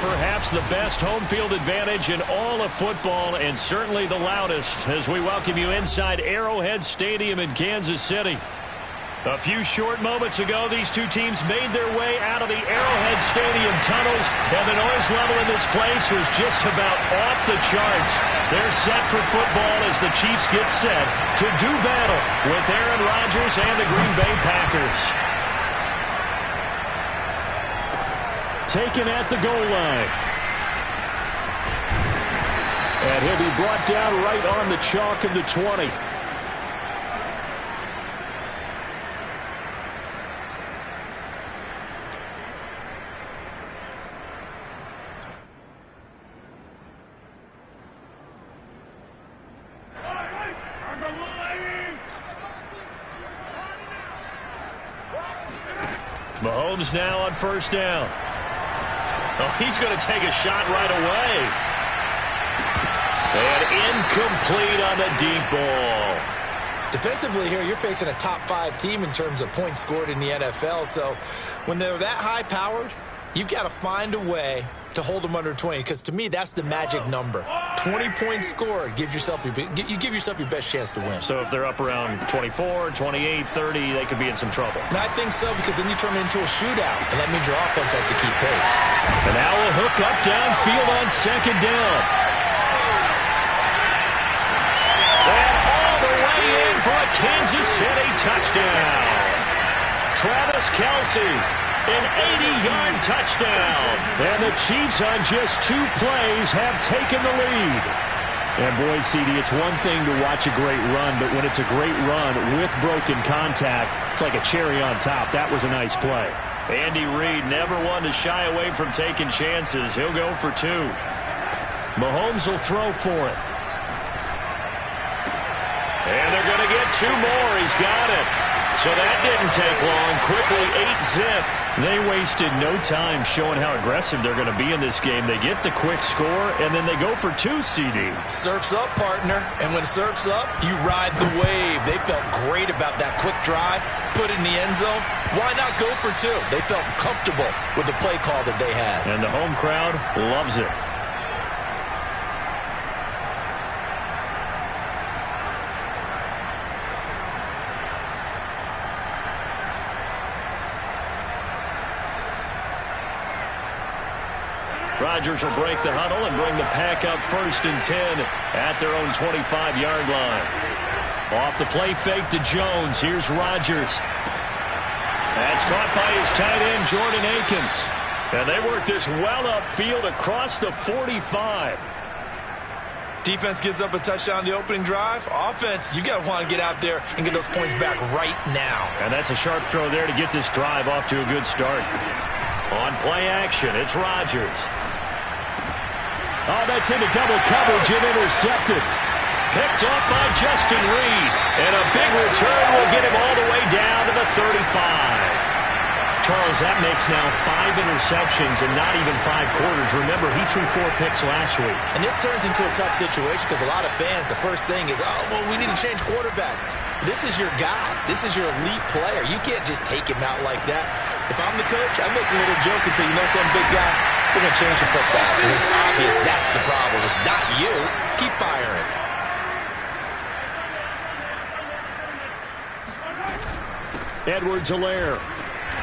perhaps the best home field advantage in all of football, and certainly the loudest, as we welcome you inside Arrowhead Stadium in Kansas City. A few short moments ago, these two teams made their way out of the Arrowhead Stadium tunnels, and the noise level in this place was just about off the charts. They're set for football as the Chiefs get set to do battle with Aaron Rodgers and the Green Bay Packers. Taken at the goal line. And he'll be brought down right on the chalk of the 20. Mahomes now on first down. Oh, he's going to take a shot right away. And incomplete on the deep ball. Defensively here, you're facing a top-5 team in terms of points scored in the NFL. So when they're that high-powered, you've got to find a way to hold them under 20, because to me, that's the magic number. 20-point score gives yourself you give yourself your best chance to win. So if they're up around 24, 28, 30, they could be in some trouble. And I think so, because then you turn it into a shootout, and that means your offense has to keep pace. And now a hook up downfield on second down. And all the way in for a Kansas City touchdown. Travis Kelce. An 80-yard touchdown. And the Chiefs on just 2 plays have taken the lead. And boy, CD, it's one thing to watch a great run, but when it's a great run with broken contact, it's like a cherry on top. That was a nice play. Andy Reid never one to shy away from taking chances. He'll go for 2. Mahomes will throw for it. And they're going to get 2 more. He's got it. So that didn't take long. Quickly 8-zip. They wasted no time showing how aggressive they're going to be in this game. They get the quick score, and then they go for 2, CD. Surf's up, partner. And when surf's up, you ride the wave. They felt great about that quick drive, put it in the end zone. Why not go for 2? They felt comfortable with the play call that they had. And the home crowd loves it. Rodgers will break the huddle and bring the pack up 1st and 10 at their own 25-yard line. Off the play fake to Jones. Here's Rodgers. That's caught by his tight end, Jordan Akins. And they work this well upfield across the 45. Defense gives up a touchdown on the opening drive. Offense, you got to want to get out there and get those points back right now. And that's a sharp throw there to get this drive off to a good start. On play action, it's Rodgers. Oh, that's into double coverage and intercepted. Picked up by Justin Reid. And a big return will get him all the way down to the 35. Charles, that makes now 5 interceptions and not even 5 quarters. Remember, he threw 4 picks last week. And this turns into a tough situation because a lot of fans, the first thing is, oh, well, we need to change quarterbacks. This is your guy. This is your elite player. You can't just take him out like that. If I'm the coach, I make a little joke and say, you know some big guy, we're going to change the football. And it's obvious that's the problem. It's not you. Keep firing. Edwards-Helaire.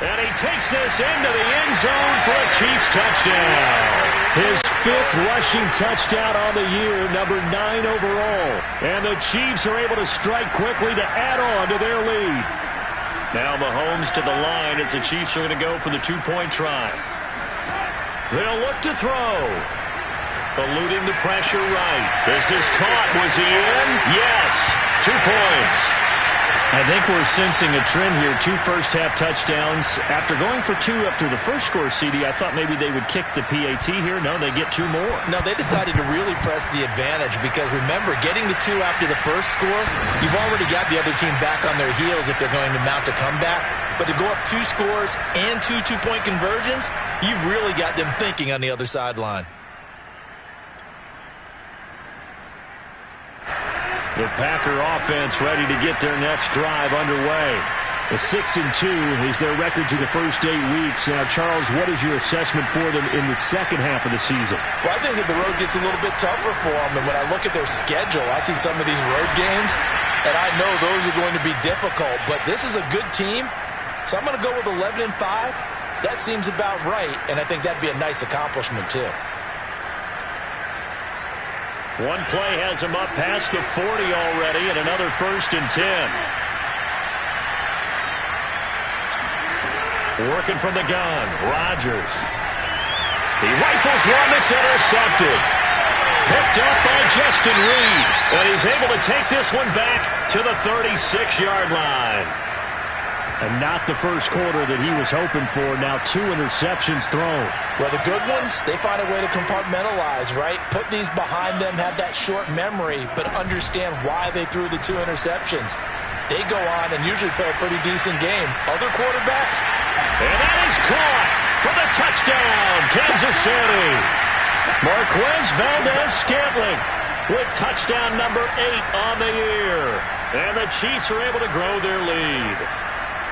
And he takes this into the end zone for a Chiefs touchdown. His 5th rushing touchdown on the year, number 9 overall. And the Chiefs are able to strike quickly to add on to their lead. Now Mahomes to the line as the Chiefs are going to go for the 2-point try. They'll look to throw. Eluding the pressure right. This is caught. Was he in? Yes. 2 points. I think we're sensing a trend here. 2 first-half touchdowns. After going for 2 after the first score, CD, I thought maybe they would kick the PAT here. No, they get 2 more. No, they decided to really press the advantage because, remember, getting the 2 after the first score, you've already got the other team back on their heels if they're going to mount a comeback. But to go up 2 scores and 2 two-point conversions, you've really got them thinking on the other sideline. The Packer offense ready to get their next drive underway. A 6-2 is their record through the first 8 weeks. Now, Charles, what is your assessment for them in the second half of the season? Well, I think that the road gets a little bit tougher for them. And when I look at their schedule, I see some of these road games, and I know those are going to be difficult. But this is a good team, so I'm going to go with 11-5. That seems about right, and I think that'd be a nice accomplishment, too. One play has him up past the 40 already, and another 1st and 10. Working from the gun, Rodgers. He rifles one that's intercepted. Picked up by Justin Reed. And he's able to take this one back to the 36-yard line. And not the first quarter that he was hoping for. Now 2 interceptions thrown. Well, the good ones, they find a way to compartmentalize, right? Put these behind them, have that short memory, but understand why they threw the 2 interceptions. They go on and usually play a pretty decent game. Other quarterbacks. And that is caught for the touchdown, Kansas City. Marquez Valdez-Scantling with touchdown number 8 on the year. And the Chiefs are able to grow their lead.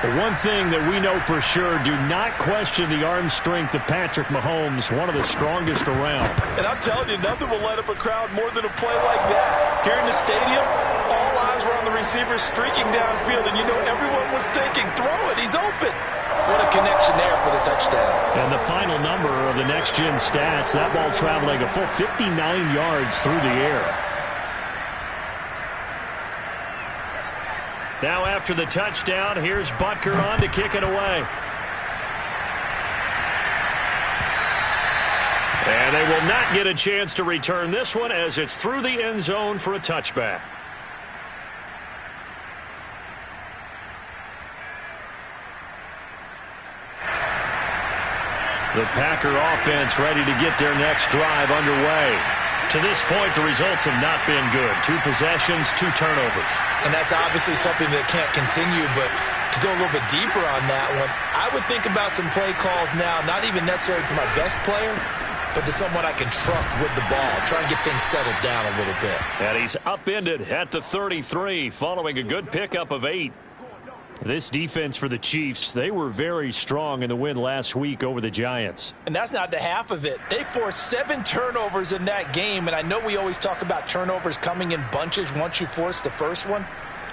But one thing that we know for sure, do not question the arm strength of Patrick Mahomes, one of the strongest around. And I'm telling you, nothing will light up a crowd more than a play like that. Here in the stadium, all eyes were on the receiver streaking downfield, and you know everyone was thinking, throw it, he's open. What a connection there for the touchdown. And the final number of the next-gen stats, that ball traveling a full 59 yards through the air. Now after the touchdown, here's Butker on to kick it away. And they will not get a chance to return this one as it's through the end zone for a touchback. The Packer offense ready to get their next drive underway. To this point, the results have not been good. 2 possessions, 2 turnovers. And that's obviously something that can't continue, but to go a little bit deeper on that one, I would think about some play calls now, not even necessarily to my best player, but to someone I can trust with the ball. Try and get things settled down a little bit. And he's upended at the 33 following a good pickup of 8. This defense for the Chiefs, they were very strong in the win last week over the Giants. And that's not the half of it. They forced 7 turnovers in that game, and I know we always talk about turnovers coming in bunches once you force the first one,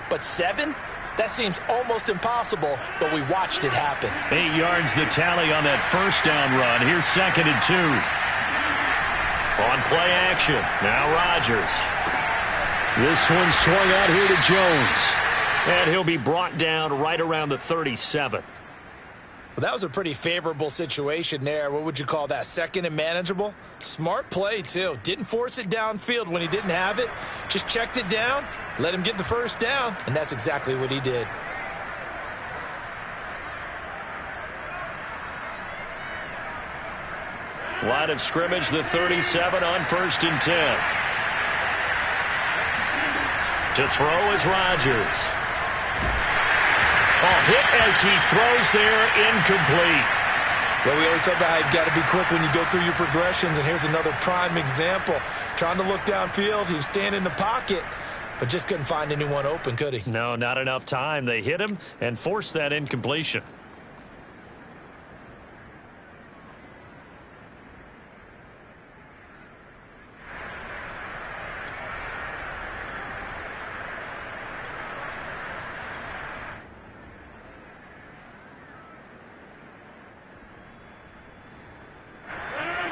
but 7? That seems almost impossible, but we watched it happen. 8 yards the tally on that first down run. Here's 2nd and 2. On play action, now Rodgers. This one swung out here to Jones. And he'll be brought down right around the 37. Well, that was a pretty favorable situation there. What would you call that? 2nd and manageable? Smart play, too. Didn't force it downfield when he didn't have it. Just checked it down, let him get the first down, and that's exactly what he did. Line of scrimmage, the 37 on 1st and 10. To throw is Rodgers. Hit as he throws there, incomplete. Well, we always talk about how you've got to be quick when you go through your progressions, and here's another prime example. Trying to look downfield, he was standing in the pocket, but just couldn't find anyone open, could he? No, not enough time. They hit him and forced that incompletion.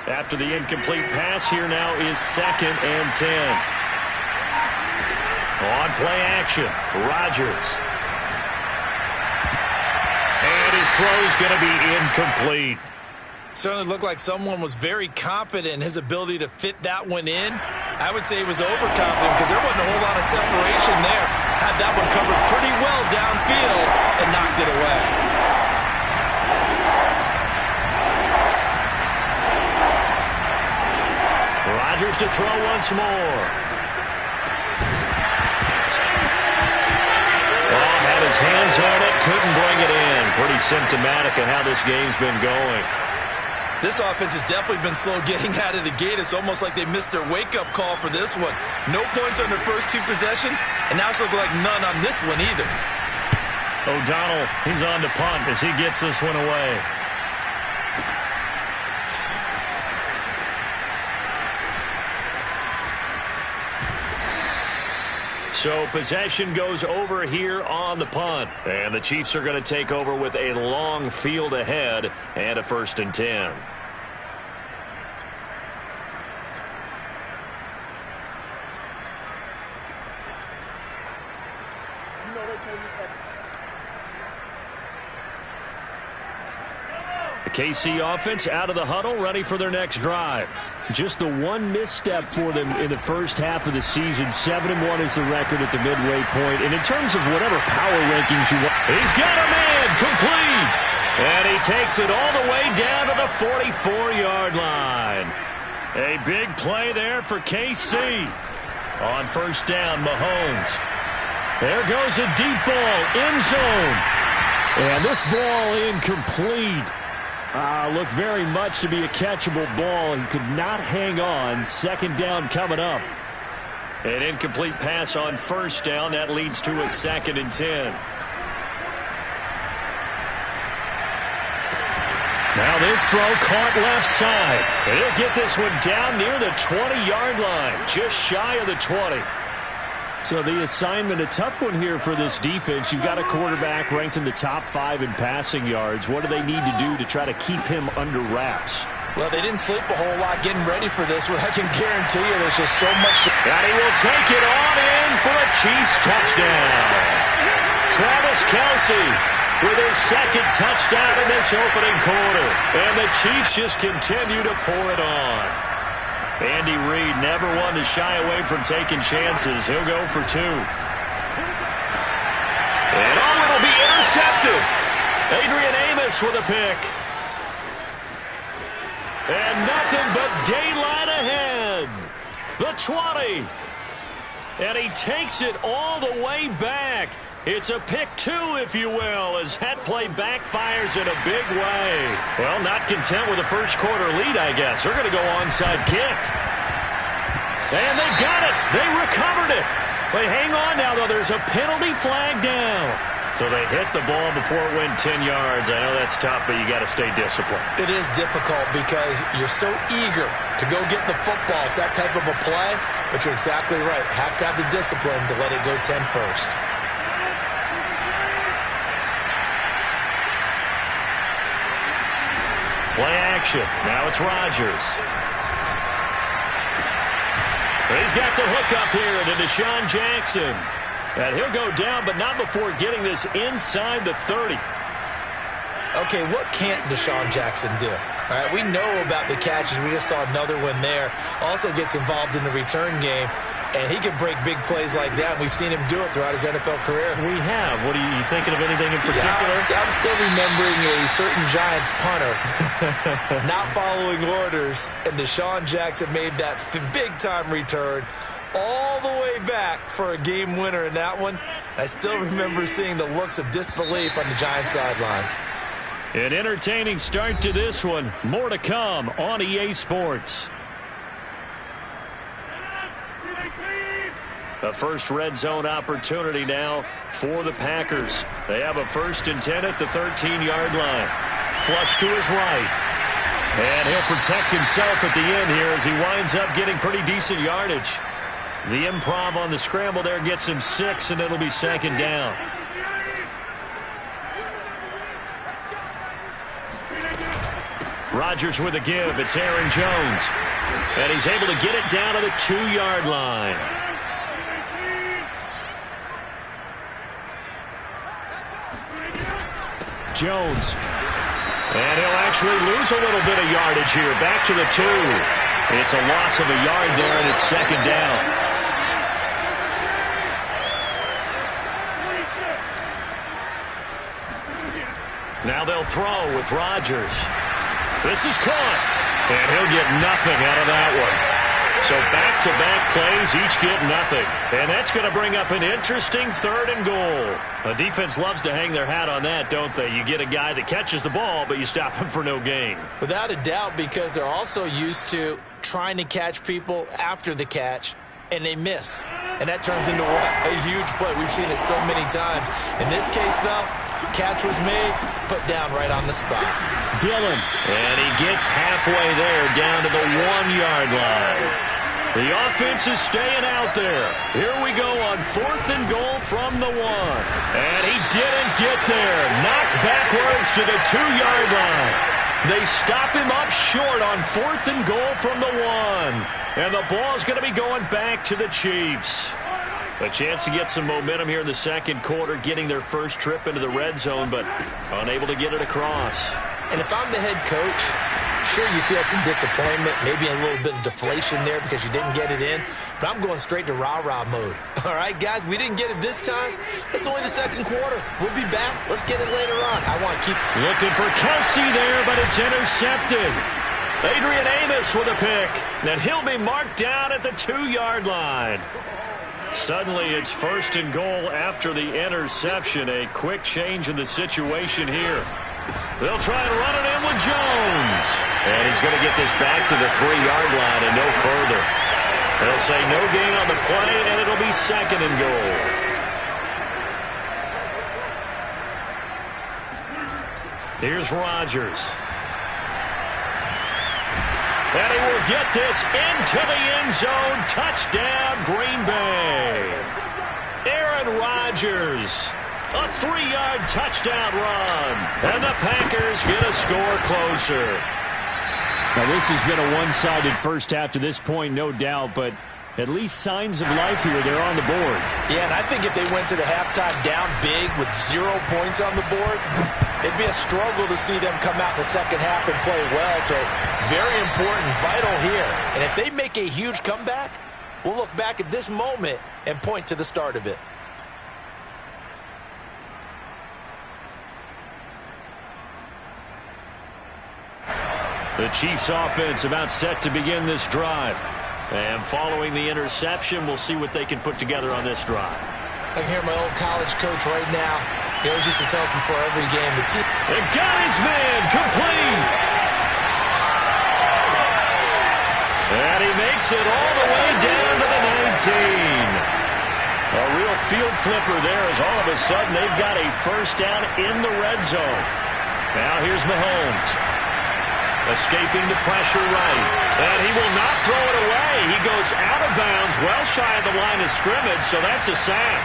After the incomplete pass, here now is 2nd and 10. On play action, Rodgers. And his throw's going to be incomplete. Certainly looked like someone was very confident in his ability to fit that one in. I would say he was overconfident because there wasn't a whole lot of separation there. Had that one covered pretty well downfield and knocked it away. Rodgers to throw once more. Oh, had his hands on it, couldn't bring it in. Pretty symptomatic of how this game's been going. This offense has definitely been slow getting out of the gate. It's almost like they missed their wake-up call for this one. No points on their first 2 possessions, and now it's looking like none on this one either. O'Donnell, he's on to punt as he gets this one away. So possession goes over here on the punt. And the Chiefs are going to take over with a long field ahead and a 1st and 10. The KC offense out of the huddle, ready for their next drive. Just the one misstep for them in the first half of the season. 7-1 is the record at the midway point. And in terms of whatever power rankings you want, he's got a man complete. And he takes it all the way down to the 44-yard line. A big play there for KC. On 1st down, Mahomes. There goes a deep ball, end zone. And this ball incomplete. Looked very much to be a catchable ball. He could not hang on. 2nd down coming up. An incomplete pass on 1st down. That leads to a 2nd and 10. Now this throw caught left side. And he'll get this one down near the 20-yard line. Just shy of the 20. So the assignment, a tough one here for this defense. You've got a quarterback ranked in the top 5 in passing yards. What do they need to do to try to keep him under wraps? Well, they didn't sleep a whole lot getting ready for this one. I can guarantee you there's just so much. And he will take it on in for a Chiefs touchdown. Travis Kelce with his 2nd touchdown in this opening quarter. And the Chiefs just continue to pour it on. Andy Reid never one to shy away from taking chances. He'll go for 2. And it'll be intercepted. Adrian Amos with a pick. And nothing but daylight ahead. The 20. And he takes it all the way back. It's a pick 2, if you will, as that play backfires in a big way. Well, not content with the first quarter lead, I guess. They're going to go onside kick. And they've got it. They recovered it. But hang on now, though. There's a penalty flag down. So they hit the ball before it went 10 yards. I know that's tough, but you got to stay disciplined. It is difficult because you're so eager to go get the football. It's that type of a play, but you're exactly right. Have to have the discipline to let it go 10 first. Play action. Now it's Rodgers. He's got the hook up here to Deshaun Jackson. And he'll go down, but not before getting this inside the 30. Okay, what can't Deshaun Jackson do? All right, we know about the catches. We just saw another one there. Also gets involved in the return game. And he can break big plays like that. We've seen him do it throughout his NFL career. We have. What are you thinking of anything in particular? Yeah, I'm still remembering a certain Giants punter not following orders. And Deshaun Jackson made that big-time return all the way back for a game winner in that one. I still remember seeing the looks of disbelief on the Giants sideline. An entertaining start to this one. More to come on EA Sports. A first red zone opportunity now for the Packers. They have a 1st and 10 at the 13-yard line. Flush to his right. And he'll protect himself at the end here as he winds up getting pretty decent yardage. The improv on the scramble there gets him 6, and it'll be 2nd down. Rodgers with a give. It's Aaron Jones. And he's able to get it down to the 2-yard line. Jones. And he'll actually lose a little bit of yardage here. Back to the 2. It's a loss of a yard there, and it's 2nd down. Now they'll throw with Rodgers. This is caught. And he'll get nothing out of that one. So back-to-back plays, each get nothing. And that's going to bring up an interesting 3rd and goal. The defense loves to hang their hat on that, don't they? You get a guy that catches the ball, but you stop him for no gain. Without a doubt, because they're also used to trying to catch people after the catch and they miss. And that turns into what? A huge play. We've seen it so many times. In this case, though, catch was made, put down right on the spot. Dillon, and he gets halfway there, down to the 1-yard line. The offense is staying out there. Here we go on 4th and goal from the 1. And he didn't get there. Knocked backwards to the 2-yard line. They stop him up short on 4th and goal from the 1. And the ball's going to be going back to the Chiefs. A chance to get some momentum here in the second quarter, getting their first trip into the red zone, but unable to get it across. And if I'm the head coach, sure, you feel some disappointment, maybe a little bit of deflation there because you didn't get it in, but I'm going straight to rah-rah mode. All right, guys, we didn't get it this time. It's only the second quarter. We'll be back. Let's get it later on. I want to keep looking for Kelsey there, but it's intercepted. Adrian Amos with a pick. And he'll be marked down at the 2-yard line. Suddenly, it's 1st and goal after the interception. A quick change in the situation here. They'll try and run it in with Jones. And he's going to get this back to the 3-yard line and no further. They'll say no gain on the play, and it'll be 2nd and goal. Here's Rodgers. And he will get this into the end zone. Touchdown, Green Bay. Aaron Rodgers. A 3-yard touchdown run. And the Packers get a score closer. Now, this has been a one-sided first half to this point, no doubt, but at least signs of life here. They're on the board. Yeah, and I think if they went to the halftime down big with 0 points on the board, it'd be a struggle to see them come out in the second half and play well. So very important, vital here. And if they make a huge comeback, we'll look back at this moment and point to the start of it. The Chiefs offense about set to begin this drive. And following the interception, we'll see what they can put together on this drive. I can hear my old college coach right now. He always used to tell us before every game, the team. They got his man complete. And he makes it all the way down to the 19. A real field flipper there as all of a sudden they've got a first down in the red zone. Now here's Mahomes. Escaping the pressure right. And he will not throw it away. He goes out of bounds, well shy of the line of scrimmage, so that's a sack.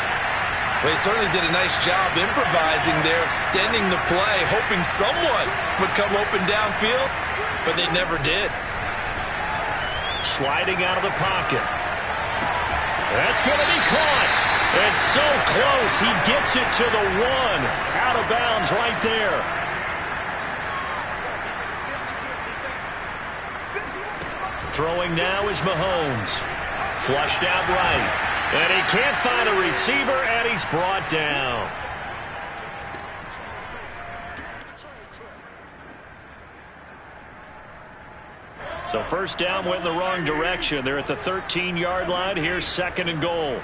Well, he certainly did a nice job improvising there, extending the play, hoping someone would come open downfield, but they never did. Sliding out of the pocket. That's going to be caught. It's so close. He gets it to the 1. Out of bounds right there. Throwing now is Mahomes. Flushed out right. And he can't find a receiver, and he's brought down. So first down went in the wrong direction. They're at the 13-yard line. Here's 2nd and goal.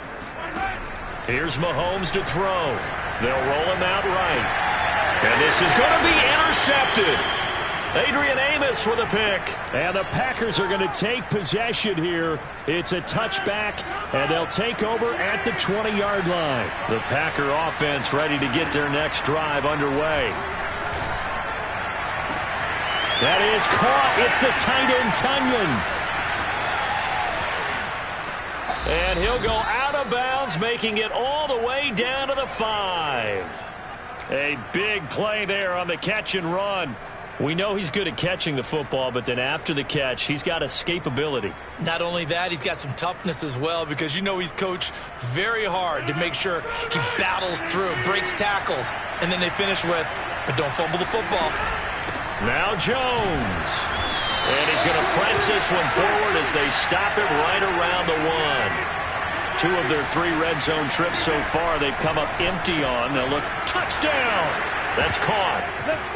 Here's Mahomes to throw. They'll roll him out right. And this is going to be intercepted. Adrian Amos with a pick. And the Packers are going to take possession here. It's a touchback, and they'll take over at the 20-yard line. The Packer offense ready to get their next drive underway. That is caught. It's the tight end, Tunyon. And he'll go out of bounds, making it all the way down to the 5. A big play there on the catch and run. We know he's good at catching the football, but then after the catch, he's got escapability. Not only that, he's got some toughness as well, because you know he's coached very hard to make sure he battles through, breaks tackles, and then they finish with, but don't fumble the football. Now Jones. And he's going to press this one forward as they stop it right around the 1. 2 of their 3 red zone trips so far they've come up empty on. They'll look, touchdown! That's caught.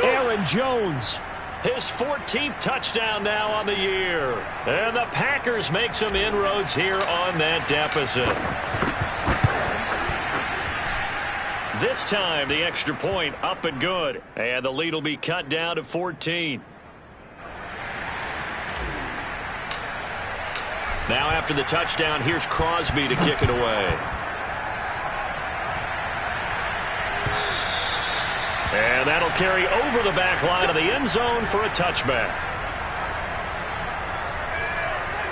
Aaron Jones. His 14th touchdown now on the year. And the Packers make some inroads here on that deficit. This time, the extra point up and good. And the lead will be cut down to 14. Now after the touchdown, here's Crosby to kick it away. And that'll carry over the back line of the end zone for a touchback.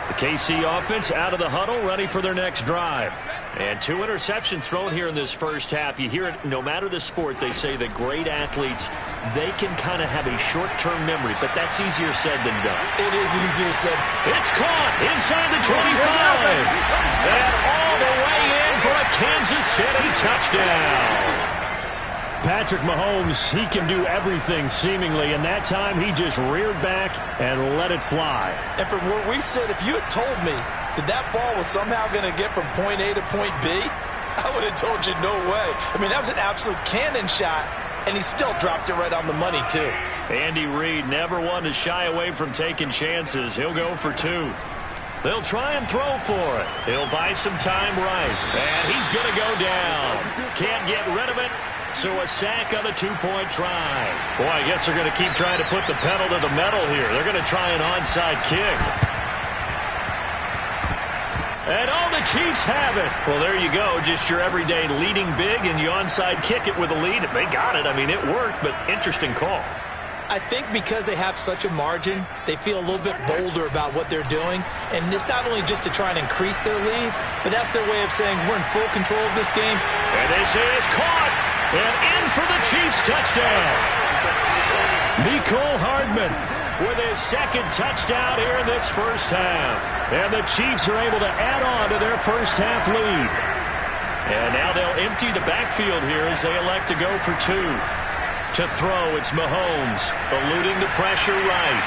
The KC offense out of the huddle, ready for their next drive. And 2 interceptions thrown here in this first half. You hear it, no matter the sport, they say that great athletes, they can kind of have a short-term memory, but that's easier said than done. It is easier said. It's caught inside the 25. And all the way in for a Kansas City touchdown. Patrick Mahomes, he can do everything seemingly, and that time he just reared back and let it fly. And from where we said, if you had told me that ball was somehow going to get from point A to point B, I would have told you no way. I mean, that was an absolute cannon shot, and he still dropped it right on the money, too. Andy Reid never one to shy away from taking chances. He'll go for 2. They'll try and throw for it. He'll buy some time right. And he's going to go down. Can't get rid of it. So a sack on a 2-point try. Boy, I guess they're going to keep trying to put the pedal to the metal here. They're going to try an onside kick. And all the Chiefs have it. Well, there you go. Just your everyday leading big, and you onside kick it with a lead. They got it. I mean, it worked, but interesting call. I think because they have such a margin, they feel a little bit bolder about what they're doing. And it's not only just to try and increase their lead, but that's their way of saying we're in full control of this game. And this is caught. And in for the Chiefs touchdown. Mecole Hardman with his second touchdown here in this first half. And the Chiefs are able to add on to their first half lead. And now they'll empty the backfield here as they elect to go for 2. To throw, it's Mahomes, eluding the pressure right.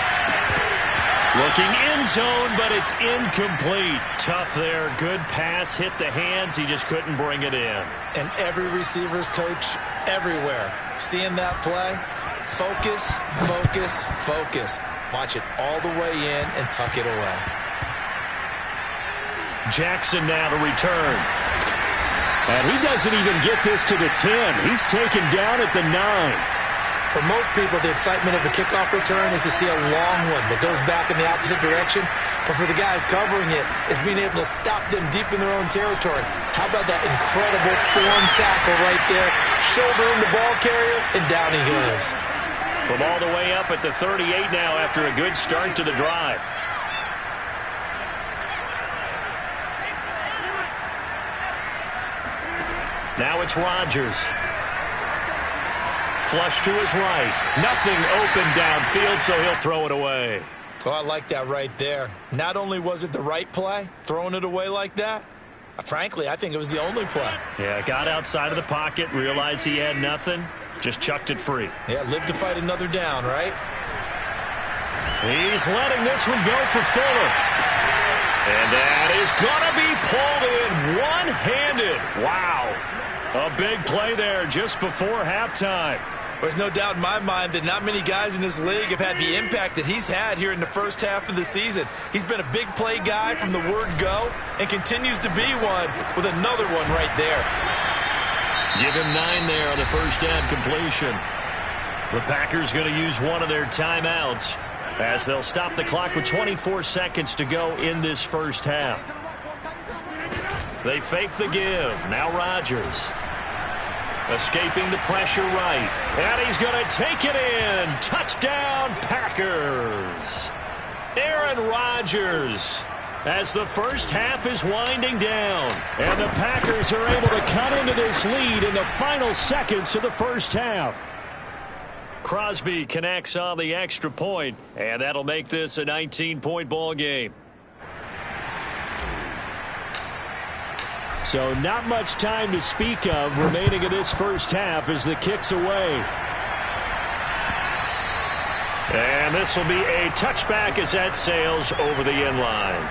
Looking end zone, but it's incomplete. Tough there. Good pass, hit the hands. He just couldn't bring it in. And every receiver's coach everywhere, seeing that play, focus, focus, focus. Watch it all the way in and tuck it away. Jackson now to return. And he doesn't even get this to the 10. He's taken down at the 9. For most people, the excitement of the kickoff return is to see a long one that goes back in the opposite direction. But for the guys covering it, it's being able to stop them deep in their own territory. How about that incredible form tackle right there? Shouldering the ball carrier, and down he goes. From all the way up at the 38 now after a good start to the drive. Now it's Rodgers. Flush to his right. Nothing open downfield, so he'll throw it away. Oh, I like that right there. Not only was it the right play, throwing it away like that, frankly, I think it was the only play. Yeah, got outside of the pocket, realized he had nothing, just chucked it free. Yeah, live to fight another down, right? He's letting this one go for Fuller. And that is going to be pulled in one-handed. Wow. A big play there just before halftime. There's no doubt in my mind that not many guys in this league have had the impact that he's had here in the first half of the season. He's been a big play guy from the word go and continues to be one with another one right there. Give him 9 there on the first down completion. The Packers going to use one of their timeouts as they'll stop the clock with 24 seconds to go in this first half. They fake the give. Now Rodgers. Escaping the pressure right. And he's going to take it in. Touchdown, Packers. Aaron Rodgers as the first half is winding down. And the Packers are able to cut into this lead in the final seconds of the first half. Crosby connects on the extra point, and that'll make this a 19-point ball game. So not much time to speak of remaining in this first half as the kick's away. And this will be a touchback as that sails over the end line.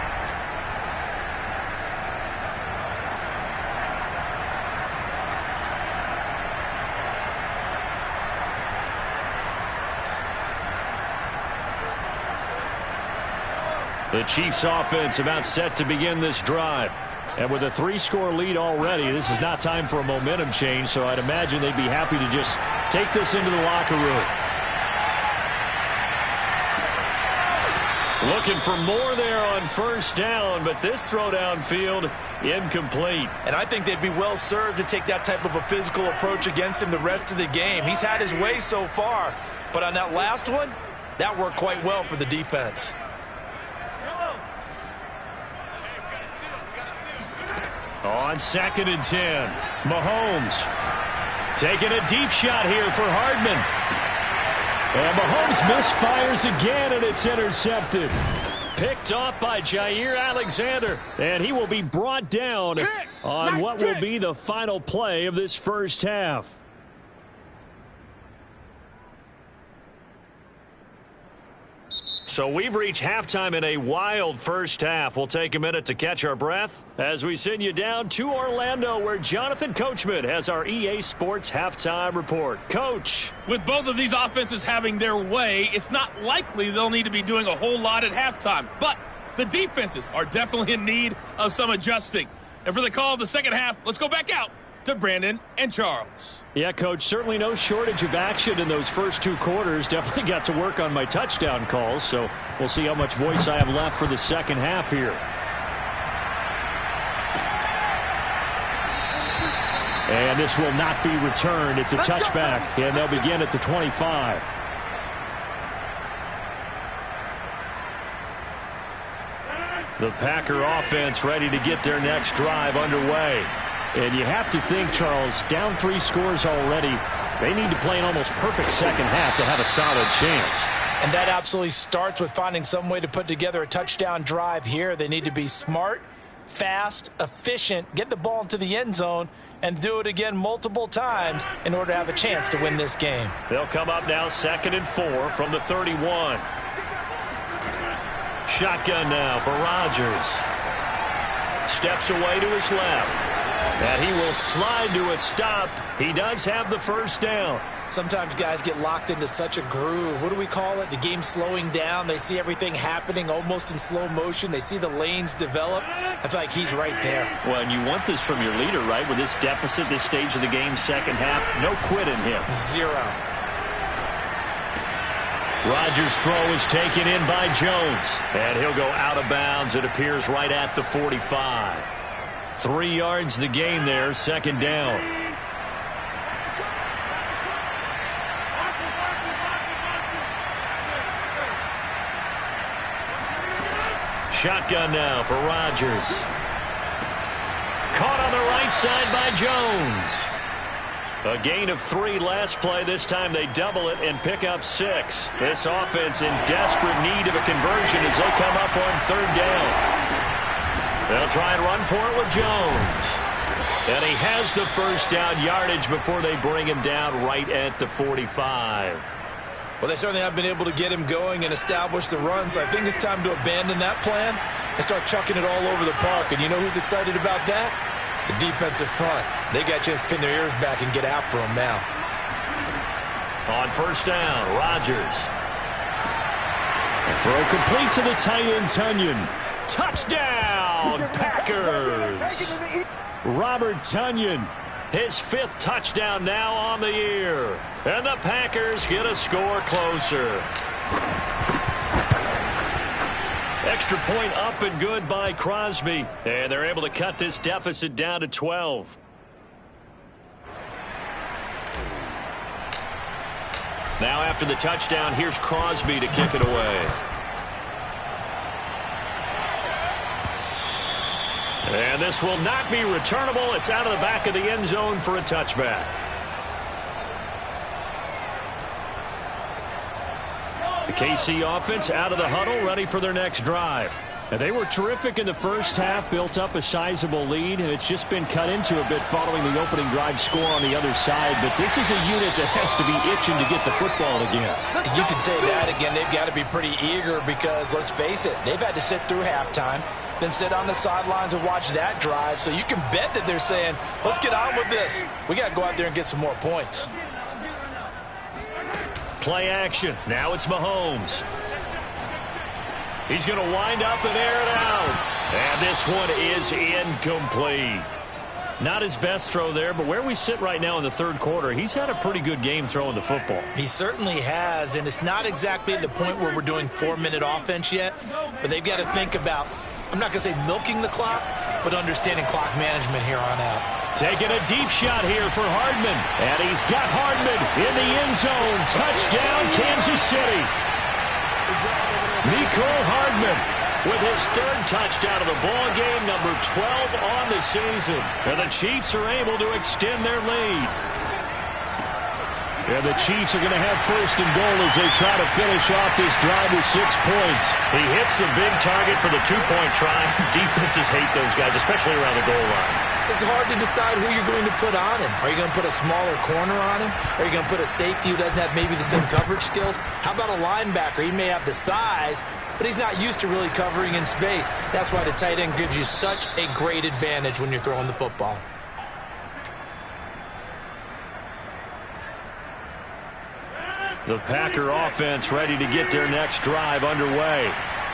The Chiefs offense about set to begin this drive. And with a 3-score lead already, this is not time for a momentum change, so I'd imagine they'd be happy to just take this into the locker room. Looking for more there on first down, but this throw downfield incomplete. And I think they'd be well served to take that type of a physical approach against him the rest of the game. He's had his way so far, but on that last one, that worked quite well for the defense. On 2nd and 10, Mahomes taking a deep shot here for Hardman. And Mahomes misfires again, and it's intercepted. Picked off by Jair Alexander. And he will be brought down on what will be the final play of this first half. So we've reached halftime in a wild first half. We'll take a minute to catch our breath as we send you down to Orlando, where Jonathan Coachman has our EA Sports halftime report. Coach. With both of these offenses having their way, it's not likely they'll need to be doing a whole lot at halftime. But the defenses are definitely in need of some adjusting. And for the call of the second half, let's go back out to Brandon and Charles. Yeah, Coach, certainly no shortage of action in those first two quarters. Definitely got to work on my touchdown calls, so we'll see how much voice I have left for the second half here. And this will not be returned. It's a touchback, and they'll begin at the 25. The Packer offense ready to get their next drive underway. And you have to think, Charles, down 3 scores already. They need to play an almost perfect second half to have a solid chance. And that absolutely starts with finding some way to put together a touchdown drive here. They need to be smart, fast, efficient, get the ball into the end zone, and do it again multiple times in order to have a chance to win this game. They'll come up now 2nd and 4 from the 31. Shotgun now for Rodgers. Steps away to his left. And he will slide to a stop. He does have the first down. Sometimes guys get locked into such a groove. What do we call it? The game slowing down. They see everything happening almost in slow motion. They see the lanes develop. I feel like he's right there. Well, and you want this from your leader, right? With this deficit, this stage of the game, second half, no quit in him. 0. Rodgers' throw is taken in by Jones. And he'll go out of bounds. It appears right at the 45. 3 yards the gain there, second down. Shotgun now for Rodgers. Caught on the right side by Jones. A gain of 3 last play. This time they double it and pick up 6. This offense in desperate need of a conversion as they come up on 3rd down. They'll try and run for it with Jones. And he has the first down yardage before they bring him down right at the 45. Well, they certainly have been able to get him going and establish the run, so I think it's time to abandon that plan and start chucking it all over the park. And you know who's excited about that? The defensive front. They got a chance to pin their ears back and get after him now. On first down, Rodgers. A throw complete to the tight end, Tonyan. Touchdown, Packers! Robert Tonyan, his 5th touchdown now on the year. And the Packers get a score closer. Extra point up and good by Crosby. And they're able to cut this deficit down to 12. Now after the touchdown, here's Crosby to kick it away. And this will not be returnable. It's out of the back of the end zone for a touchback. The KC offense out of the huddle, ready for their next drive. And they were terrific in the first half, built up a sizable lead, and it's just been cut into a bit following the opening drive score on the other side. But this is a unit that has to be itching to get the football again. You can say that again. They've got to be pretty eager because, let's face it, they've had to sit through halftime, then sit on the sidelines and watch that drive. So you can bet that they're saying, let's get on with this. We got to go out there and get some more points. Play action. Now it's Mahomes. He's going to wind up and air it out. And this one is incomplete. Not his best throw there, but where we sit right now in the third quarter, he's had a pretty good game throwing the football. He certainly has, and it's not exactly at the point where we're doing 4-minute offense yet, but they've got to think about, I'm not going to say milking the clock, but understanding clock management here on out. Taking a deep shot here for Hardman, and he's got Hardman in the end zone. Touchdown, Kansas City. Mecole Hardman with his third touchdown of the ball game, number 12 on the season. And the Chiefs are able to extend their lead. And the Chiefs are going to have first and goal as they try to finish off this drive with 6 points. He hits the big target for the 2-point try. Defenses hate those guys, especially around the goal line. It's hard to decide who you're going to put on him. Are you going to put a smaller corner on him? Are you going to put a safety who doesn't have maybe the same coverage skills? How about a linebacker? He may have the size, but he's not used to really covering in space. That's why the tight end gives you such a great advantage when you're throwing the football. The Packer offense ready to get their next drive underway.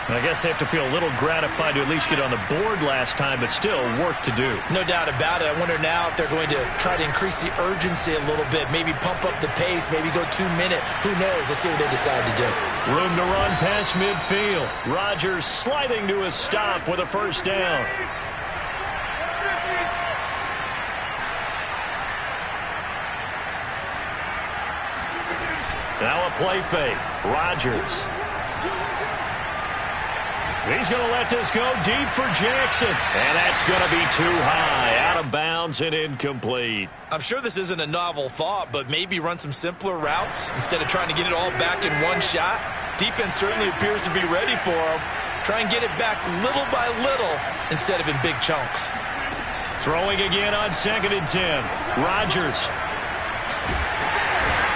I guess they have to feel a little gratified to at least get on the board last time, but still work to do. No doubt about it. I wonder now if they're going to try to increase the urgency a little bit, maybe pump up the pace, maybe go 2-minute. Who knows? Let's see what they decide to do. Room to run past midfield. Rodgers sliding to a stop with a first down. Now a play fake. Rodgers. He's going to let this go deep for Jackson. And that's going to be too high. Out of bounds and incomplete. I'm sure this isn't a novel thought, but maybe run some simpler routes instead of trying to get it all back in one shot. Defense certainly appears to be ready for him. Try and get it back little by little instead of in big chunks. Throwing again on 2nd and 10. Rodgers.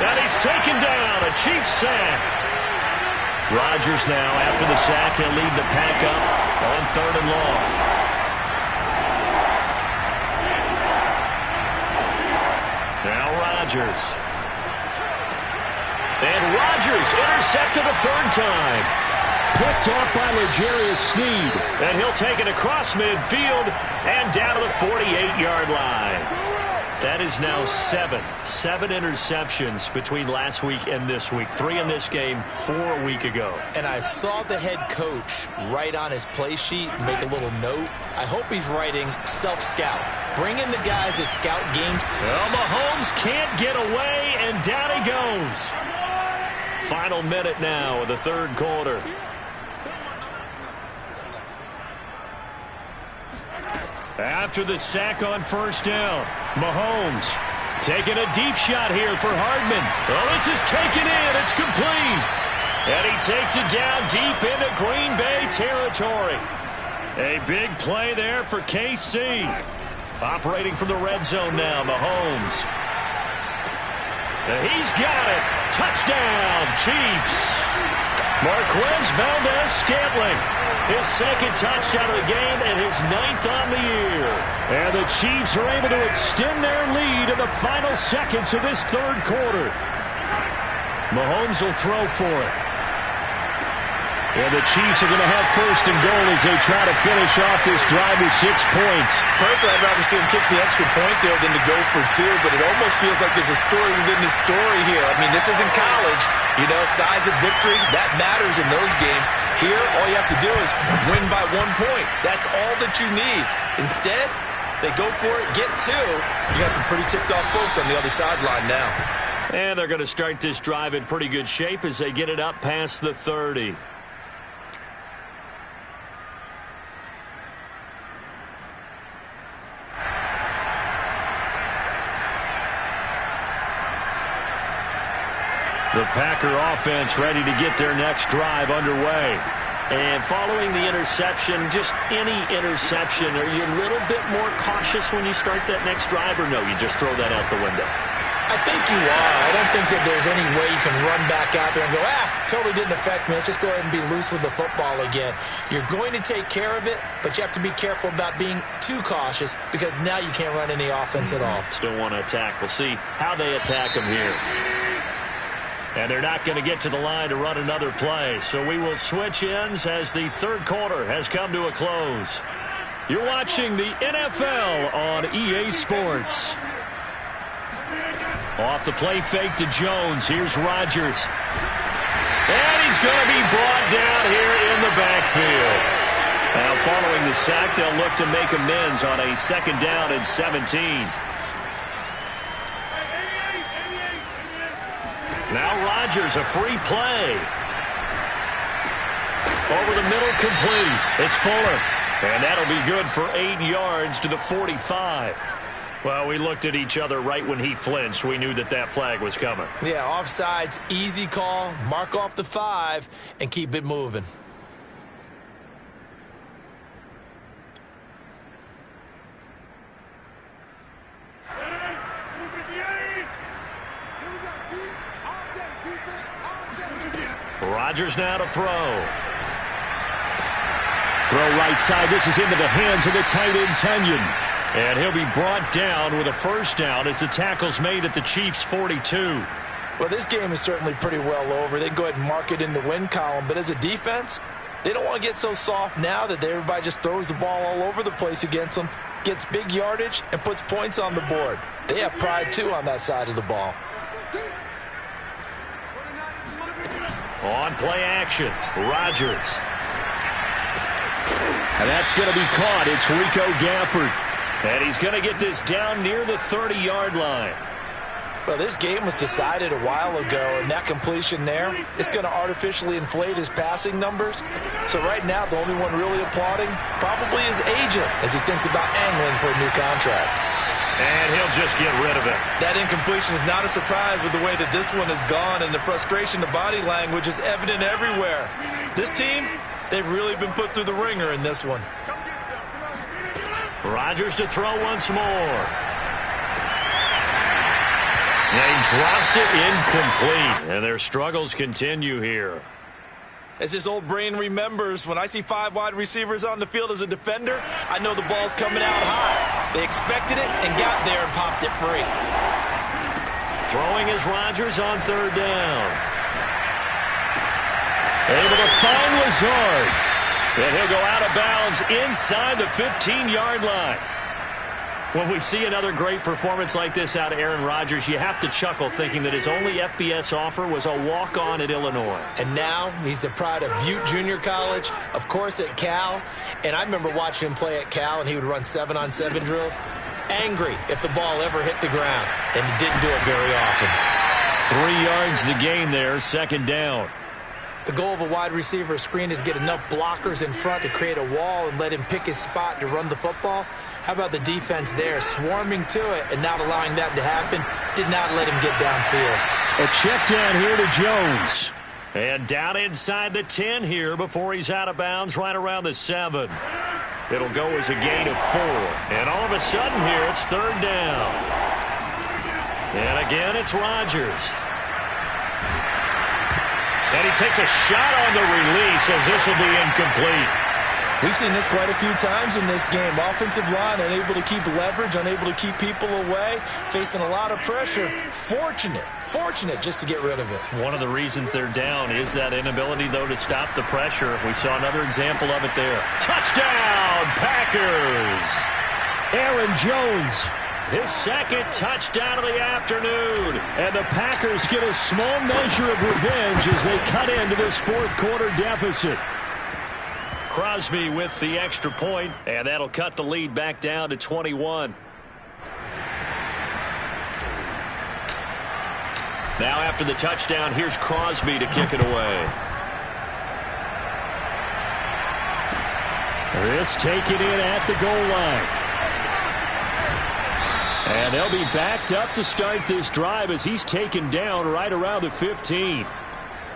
And he's taken down. A Chiefs sack. Rodgers now, after the sack, he'll lead the pack up on 3rd and long. Now Rodgers. And Rodgers intercepted a 3rd time. Picked off by L'Jarius Sneed. And he'll take it across midfield and down to the 48-yard line. That is now 7 interceptions between last week and this week. 3 in this game, 4 a week ago. And I saw the head coach write on his play sheet, make a little note. I hope he's writing self-scout. Bring in the guys that scout games. Well, Mahomes can't get away, and down he goes. Final minute now of the third quarter. After the sack on first down, Mahomes taking a deep shot here for Hardman. Well, this is taken in. It's complete. And he takes it down deep into Green Bay territory. A big play there for KC. Operating from the red zone now, Mahomes. He's got it. Touchdown, Chiefs. Marquez Valdez-Scantling, his 2nd touchdown of the game and his 9th on the year. And the Chiefs are able to extend their lead in the final seconds of this third quarter. Mahomes will throw for it. And the Chiefs are going to have first and goal as they try to finish off this drive with 6 points. Personally, I'd rather see him kick the extra point there than to go for 2, but it almost feels like there's a story within the story here. I mean, this isn't college. You know, size of victory, that matters in those games. Here, all you have to do is win by 1 point. That's all that you need. Instead, they go for it, get 2. You got some pretty ticked-off folks on the other sideline now. And they're going to start this drive in pretty good shape as they get it up past the 30. The Packer offense ready to get their next drive underway. And following the interception, just any interception, are you a little bit more cautious when you start that next drive, or no, you just throw that out the window? I think you are. I don't think that there's any way you can run back out there and go, totally didn't affect me. Let's just go ahead and be loose with the football again. You're going to take care of it, but you have to be careful about being too cautious because now you can't run any offense at all. Still want to attack. We'll see how they attack them here. And they're not going to get to the line to run another play. So we will switch ends as the third quarter has come to a close. You're watching the NFL on EA Sports. Off the play fake to Jones. Here's Rodgers. And he's going to be brought down here in the backfield. Now, following the sack, they'll look to make amends on a 2nd down and 17. Now Rodgers, a free play. Over the middle, complete. It's Fuller. And that'll be good for 8 yards to the 45. Well, we looked at each other right when he flinched. We knew that that flag was coming. Yeah, offsides, easy call. Mark off the 5 and keep it moving. Rodgers now to throw. Throw right side. This is into the hands of the tight end, Tunyon. And he'll be brought down with a 1st down as the tackle's made at the Chiefs' 42. Well, this game is certainly pretty well over. They can go ahead and mark it in the win column. But as a defense, they don't want to get so soft now that everybody just throws the ball all over the place against them, gets big yardage, and puts points on the board. They have pride, too, on that side of the ball. On play action, Rodgers. And that's going to be caught. It's Rico Gafford. And he's going to get this down near the 30-yard line. Well, this game was decided a while ago, and that completion there is going to artificially inflate his passing numbers. So right now, the only one really applauding probably his agent as he thinks about angling for a new contract. And he'll just get rid of it. That incompletion is not a surprise with the way that this one has gone, and the frustration, the body language is evident everywhere. This team, they've really been put through the ringer in this one. Rodgers to throw once more. And he drops it incomplete. And their struggles continue here. As his old brain remembers, when I see 5 wide receivers on the field as a defender, I know the ball's coming out high. They expected it and got there and popped it free. Throwing is Rodgers on 3rd down. Able to find Lazard. And he'll go out of bounds inside the 15-yard line. When we see another great performance like this out of Aaron Rodgers, you have to chuckle thinking that his only FBS offer was a walk-on at Illinois. And now he's the pride of Butte Junior College, of course at Cal. And I remember watching him play at Cal, and he would run 7-on-7 drills. Angry if the ball ever hit the ground, and he didn't do it very often. 3 yards the gain there, 2nd down. The goal of a wide receiver screen is get enough blockers in front to create a wall and let him pick his spot to run the football. How about the defense there, swarming to it and not allowing that to happen? Did not let him get downfield. A check down here to Jones. And down inside the 10 here before he's out of bounds right around the 7. It'll go as a gain of 4. And all of a sudden here, it's 3rd down. And again, it's Rodgers. And he takes a shot on the release as this will be incomplete. We've seen this quite a few times in this game. Offensive line unable to keep leverage, unable to keep people away, facing a lot of pressure. Fortunate just to get rid of it. One of the reasons they're down is that inability, though, to stop the pressure. We saw another example of it there. Touchdown, Packers! Aaron Jones, his 2nd touchdown of the afternoon. And the Packers get a small measure of revenge as they cut into this 4th quarter deficit. Crosby with the extra point, and that'll cut the lead back down to 21. Now after the touchdown, here's Crosby to kick it away. This taken in at the goal line. And they'll be backed up to start this drive as he's taken down right around the 15.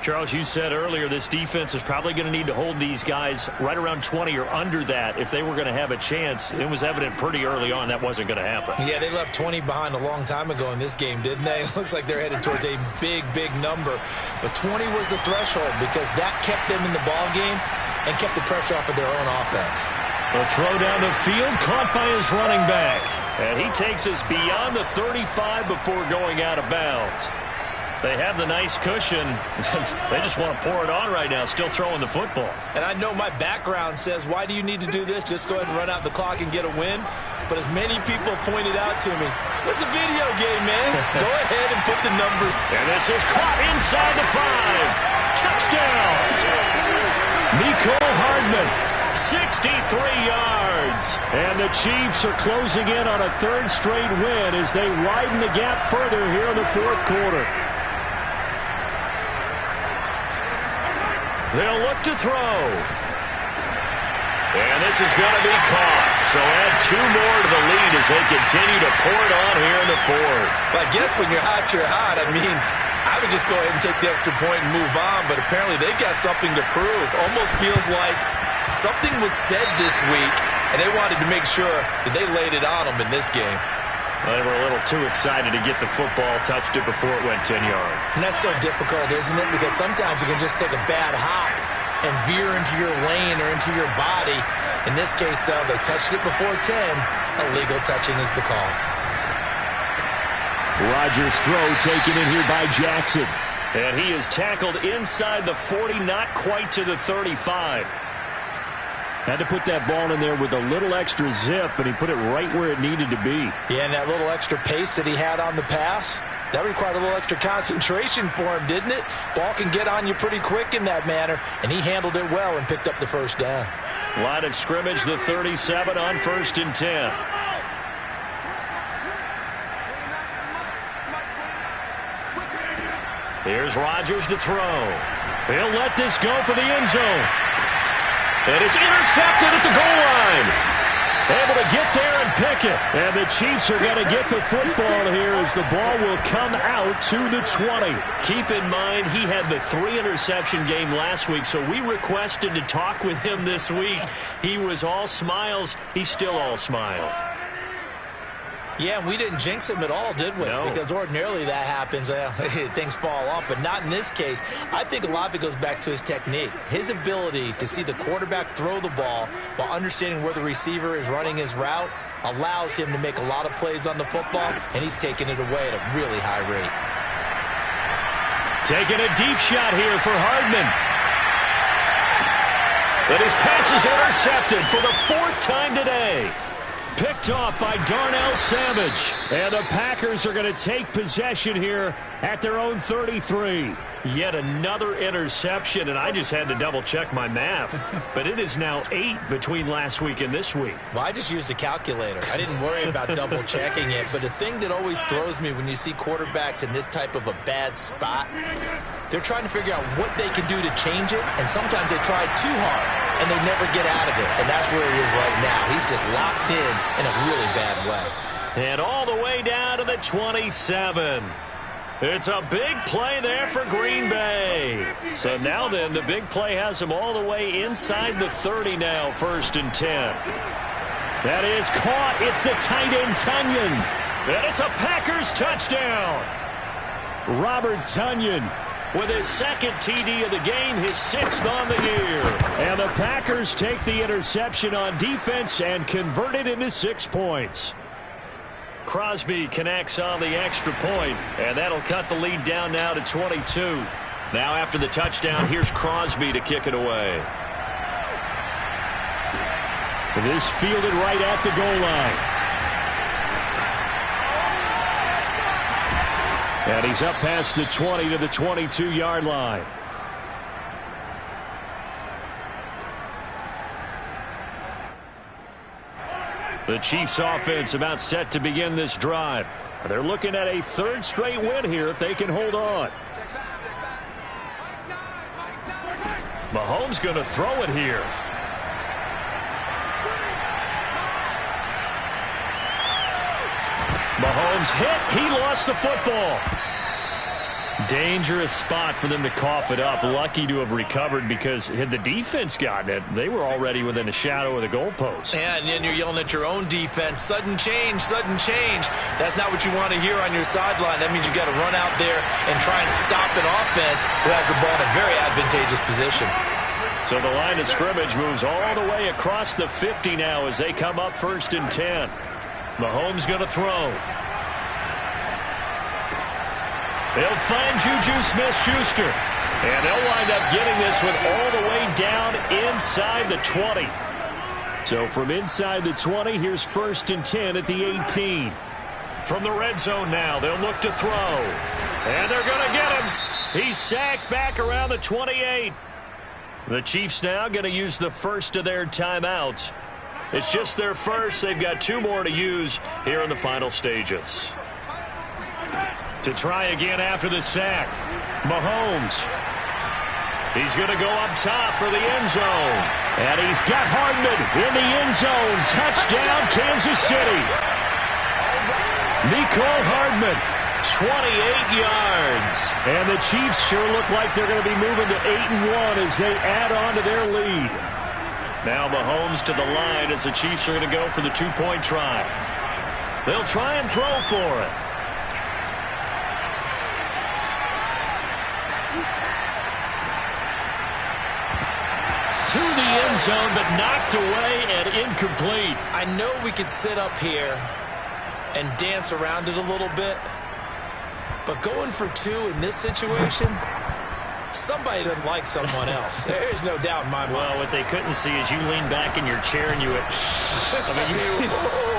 Charles, you said earlier this defense is probably going to need to hold these guys right around 20 or under that if they were going to have a chance. It was evident pretty early on that wasn't going to happen. Yeah, they left 20 behind a long time ago in this game, didn't they? It looks like they're headed towards a big number. But 20 was the threshold because that kept them in the ball game and kept the pressure off of their own offense. A throw down the field caught by his running back. And he takes us beyond the 35 before going out of bounds. They have the nice cushion. They just want to pour it on right now, still throwing the football. And I know my background says, why do you need to do this? Just go ahead and run out the clock and get a win. But as many people pointed out to me, it's a video game, man. Go ahead and put the numbers. And this is caught inside the 5. Touchdown. Mecole Hardman, 63 yards. And the Chiefs are closing in on a third straight win as they widen the gap further here in the fourth quarter. They'll look to throw. And this is going to be caught. So add 2 more to the lead as they continue to pour it on here in the fourth. Well, I guess when you're hot, you're hot. I mean, I would just go ahead and take the extra point and move on. But apparently they've got something to prove. Almost feels like something was said this week, and they wanted to make sure that they laid it on them in this game. Well, they were a little too excited to get the football, touched it before it went 10 yards. And that's so difficult, isn't it? Because sometimes you can just take a bad hop and veer into your lane or into your body. In this case, though, they touched it before 10. Illegal touching is the call. Rodgers' throw taken in here by Jackson. And he is tackled inside the 40, not quite to the 35. Had to put that ball in there with a little extra zip, and he put it right where it needed to be. Yeah, and that little extra pace that he had on the pass, that required a little extra concentration for him, didn't it? Ball can get on you pretty quick in that manner, and he handled it well and picked up the first down. Line of scrimmage, the 37 on 1st and 10. Here's Rodgers to throw. He'll let this go for the end zone. And it's intercepted at the goal line. Able to get there and pick it. And the Chiefs are going to get the football here as the ball will come out to the 20. Keep in mind, he had the 3-interception game last week, so we requested to talk with him this week. He was all smiles. He's still all smile. Yeah, we didn't jinx him at all, did we? No. Because ordinarily that happens. Things fall off, but not in this case. I think a lot of it goes back to his technique. His ability to see the quarterback throw the ball while understanding where the receiver is running his route allows him to make a lot of plays on the football, and he's taking it away at a really high rate. Taking a deep shot here for Hardman. But his pass is intercepted for the 4th time today. Picked off by Darnell Savage. And the Packers are going to take possession here at their own 33. Yet another interception, and I just had to double-check my math. But it is now 8 between last week and this week. Well, I just used a calculator. I didn't worry about double-checking it. But the thing that always throws me when you see quarterbacks in this type of a bad spot, they're trying to figure out what they can do to change it, and sometimes they try too hard, and they never get out of it. And that's where he is right now. He's just locked in a really bad way. And all the way down to the 27. It's a big play there for Green Bay. So now then, the big play has them all the way inside the 30 now, 1st and 10. That is caught. It's the tight end, Tonyan. And it's a Packers touchdown. Robert Tonyan with his 2nd TD of the game, his 6th on the year. And the Packers take the interception on defense and convert it into 6 points. Crosby connects on the extra point, and that'll cut the lead down now to 22. Now after the touchdown, here's Crosby to kick it away. This fielded right at the goal line. And he's up past the 20 to the 22-yard line. The Chiefs offense about set to begin this drive. They're looking at a 3rd straight win here if they can hold on. Mahomes going to throw it here. Mahomes hit. He lost the football. Dangerous spot for them to cough it up. Lucky to have recovered because had the defense gotten it, they were already within a shadow of the goalpost. Yeah, and then you're yelling at your own defense. Sudden change, sudden change. That's not what you want to hear on your sideline. That means you got to run out there and try and stop an offense who has the ball in a very advantageous position. So the line of scrimmage moves all the way across the 50 now as they come up 1st and 10. Mahomes going to throw. They'll find Juju Smith-Schuster. And they'll wind up getting this one all the way down inside the 20. So from inside the 20, here's 1st and 10 at the 18. From the red zone now, they'll look to throw. And they're going to get him. He's sacked back around the 28. The Chiefs now going to use the first of their timeouts. It's just their first. They've got 2 more to use here in the final stages. To try again after the sack, Mahomes. He's going to go up top for the end zone. And he's got Hardman in the end zone. Touchdown, Kansas City. Mecole Hardman, 28 yards. And the Chiefs sure look like they're going to be moving to 8-1 as they add on to their lead. Now Mahomes to the line as the Chiefs are going to go for the 2-point try. They'll try and throw for it. To the end zone, but knocked away and incomplete. I know we could sit up here and dance around it a little bit, but going for 2 in this situation, somebody doesn't like someone else. There's no doubt in my mind. Well, what they couldn't see is you leaned back in your chair and you went,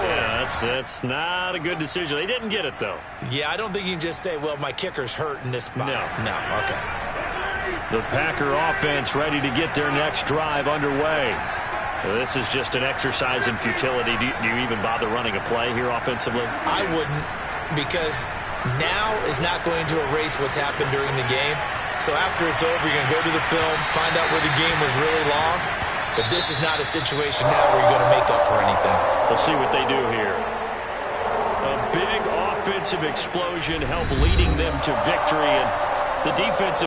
yeah, that's not a good decision. They didn't get it, though. Yeah, I don't think you can just say, well, my kicker's hurt in this spot. No, okay. The Packer offense ready to get their next drive underway. This is just an exercise in futility. Do you even bother running a play here offensively? I wouldn't, because now is not going to erase what's happened during the game. So after it's over, you're going to go to the film, find out where the game was really lost. But this is not a situation now where you're going to make up for anything. We'll see what they do here. A big offensive explosion helped leading them to victory, and the defensive